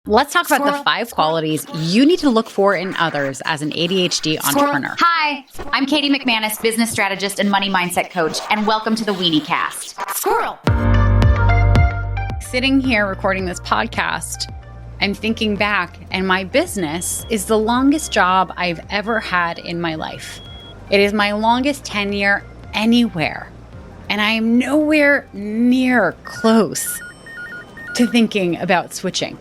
Let's talk about the 5 qualities you need to look for in others as an ADHD entrepreneur. Hi, I'm Katie McManus, business strategist and money mindset coach, and welcome to the Weeniecast. Squirrel! Sitting here recording this podcast, I'm thinking back, and my business is the longest job I've ever had in my life. It is my longest tenure anywhere, and I am nowhere near close to thinking about switching,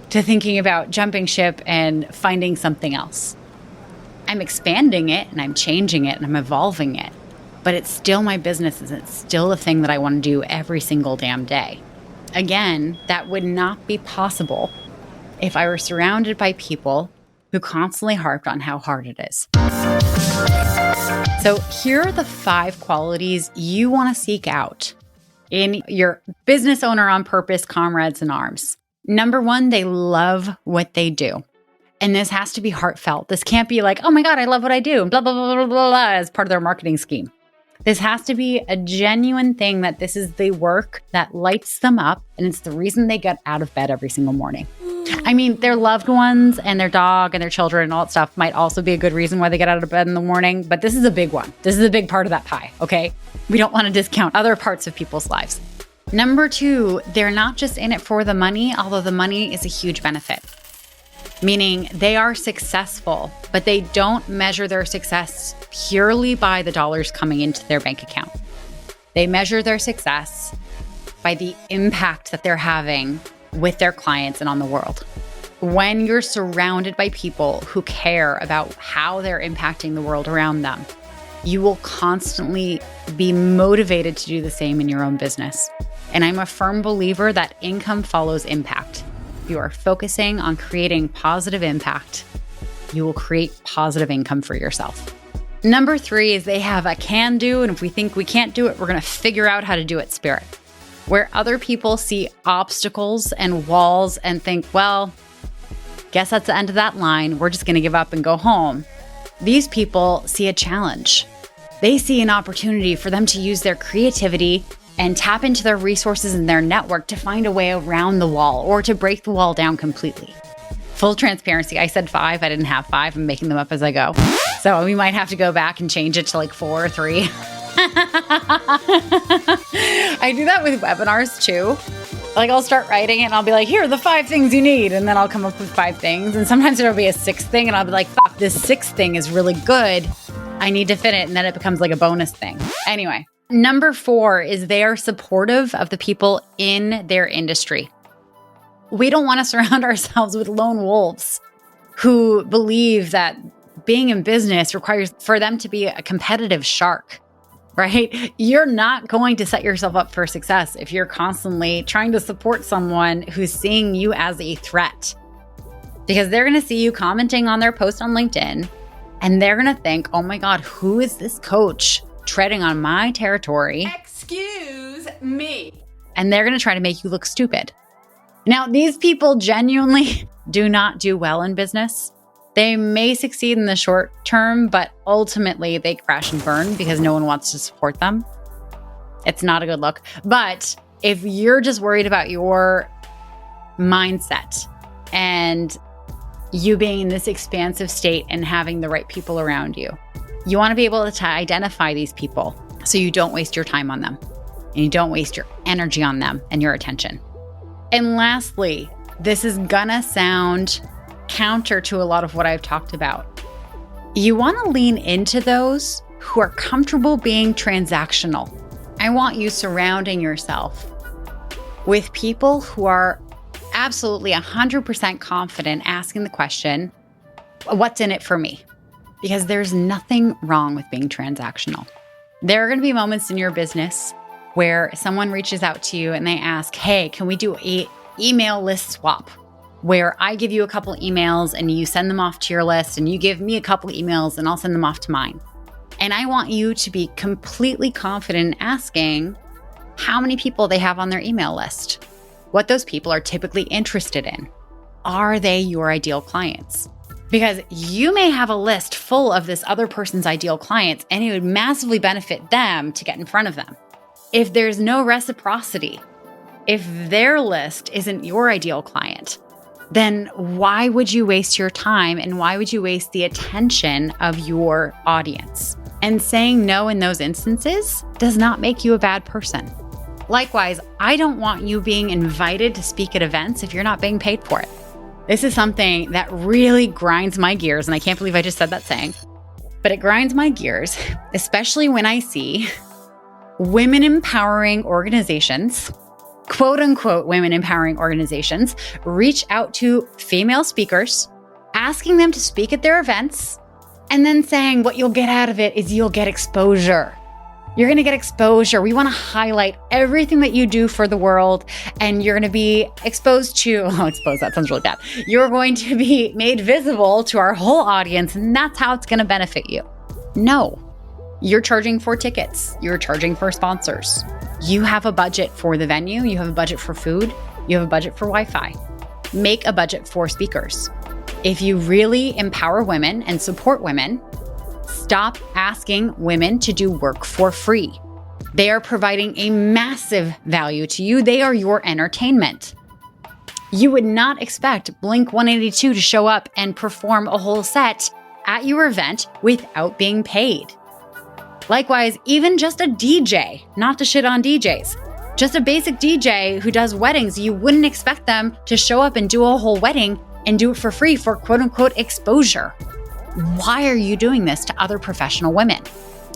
to thinking about jumping ship and finding something else. I'm expanding it and I'm changing it and I'm evolving it, but it's still my business and it's still the thing that I want to do every single damn day. Again, that would not be possible if I were surrounded by people who constantly harped on how hard it is. So here are the 5 qualities you want to seek out in your business owner on purpose comrades in arms. Number 1, they love what they do. And this has to be heartfelt. This can't be like, oh my God, I love what I do, blah, blah, blah, blah, blah, blah, as part of their marketing scheme. This has to be a genuine thing that this is the work that lights them up. And it's the reason they get out of bed every single morning. I mean, their loved ones and their dog and their children and all that stuff might also be a good reason why they get out of bed in the morning. But this is a big one. This is a big part of that pie, okay? We don't want to discount other parts of people's lives. Number 2, they're not just in it for the money, although the money is a huge benefit. Meaning they are successful, but they don't measure their success purely by the dollars coming into their bank account. They measure their success by the impact that they're having with their clients and on the world. When you're surrounded by people who care about how they're impacting the world around them, you will constantly be motivated to do the same in your own business. And I'm a firm believer that income follows impact. If you are focusing on creating positive impact, you will create positive income for yourself. Number 3 is they have a can do, and if we think we can't do it, we're going to figure out how to do it spirit. Where other people see obstacles and walls and think, well, guess that's the end of that line. We're just going to give up and go home. These people see a challenge. They see an opportunity for them to use their creativity and tap into their resources and their network to find a way around the wall or to break the wall down completely. Full transparency, I said 5. I didn't have 5. I'm making them up as I go. So we might have to go back and change it to like 4 or 3. I do that with webinars too. Like I'll start writing it and I'll be like, here are the 5 things you need. And then I'll come up with 5 things. And sometimes there'll be a 6th thing and I'll be like, fuck, this 6th thing is really good. I need to fit it. And then it becomes like a bonus thing. Anyway, number 4 is they are supportive of the people in their industry. We don't want to surround ourselves with lone wolves who believe that being in business requires for them to be a competitive shark. Right? You're not going to set yourself up for success if you're constantly trying to support someone who's seeing you as a threat. Because they're going to see you commenting on their post on LinkedIn and they're going to think, oh my God, who is this coach treading on my territory? Excuse me. And they're going to try to make you look stupid. Now, these people genuinely do not do well in business. They may succeed in the short term, but ultimately they crash and burn because no one wants to support them. It's not a good look. But if you're just worried about your mindset and you being in this expansive state and having the right people around you, you want to be able to identify these people so you don't waste your time on them and you don't waste your energy on them and your attention. And lastly, this is gonna sound counter to a lot of what I've talked about. You want to lean into those who are comfortable being transactional. I want you surrounding yourself with people who are absolutely 100% confident asking the question, what's in it for me? Because there's nothing wrong with being transactional. There are going to be moments in your business where someone reaches out to you and they ask, hey, can we do an email list swap? Where I give you a couple emails and you send them off to your list and you give me a couple emails and I'll send them off to mine. And I want you to be completely confident in asking how many people they have on their email list, what those people are typically interested in. Are they your ideal clients? Because you may have a list full of this other person's ideal clients and it would massively benefit them to get in front of them. If there's no reciprocity, if their list isn't your ideal client, then why would you waste your time and why would you waste the attention of your audience? And saying no in those instances does not make you a bad person. Likewise, I don't want you being invited to speak at events if you're not being paid for it. This is something that really grinds my gears, and I can't believe I just said that saying, but it grinds my gears, especially when I see women empowering organizations, quote unquote women empowering organizations, reach out to female speakers, asking them to speak at their events, and then saying what you'll get out of it is you'll get exposure. You're going to get exposure. We want to highlight everything that you do for the world, and you're going to be exposed to, that sounds really bad. You're going to be made visible to our whole audience, and that's how it's going to benefit you. No, you're charging for tickets. You're charging for sponsors. You have a budget for the venue. You have a budget for food. You have a budget for Wi-Fi. Make a budget for speakers. If you really empower women and support women, stop asking women to do work for free. They are providing a massive value to you. They are your entertainment. You would not expect Blink-182 to show up and perform a whole set at your event without being paid. Likewise, even just a DJ, not to shit on DJs, just a basic DJ who does weddings, you wouldn't expect them to show up and do a whole wedding and do it for free for quote unquote exposure. Why are you doing this to other professional women?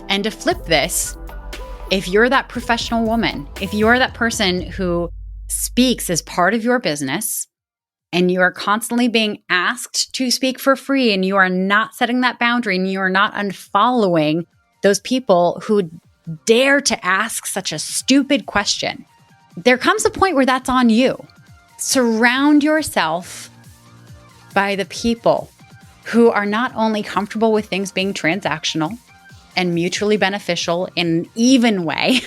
And to flip this, if you're that professional woman, if you're that person who speaks as part of your business and you are constantly being asked to speak for free and you are not setting that boundary and you are not unfollowing those people who dare to ask such a stupid question, there comes a point where that's on you. Surround yourself by the people who are not only comfortable with things being transactional and mutually beneficial in an even way,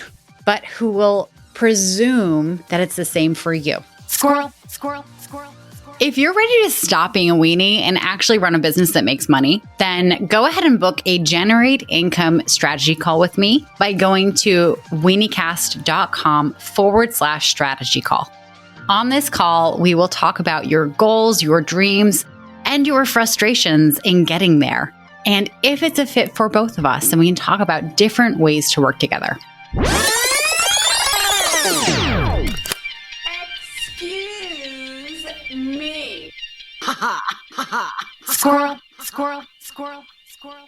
but who will presume that it's the same for you. Squirrel, squirrel, squirrel. If you're ready to stop being a weenie and actually run a business that makes money, then go ahead and book a Generate Income strategy call with me by going to weeniecast.com/strategy call. On this call, we will talk about your goals, your dreams, and your frustrations in getting there. And if it's a fit for both of us, then we can talk about different ways to work together. Excuse me. Squirrel, squirrel, squirrel, squirrel.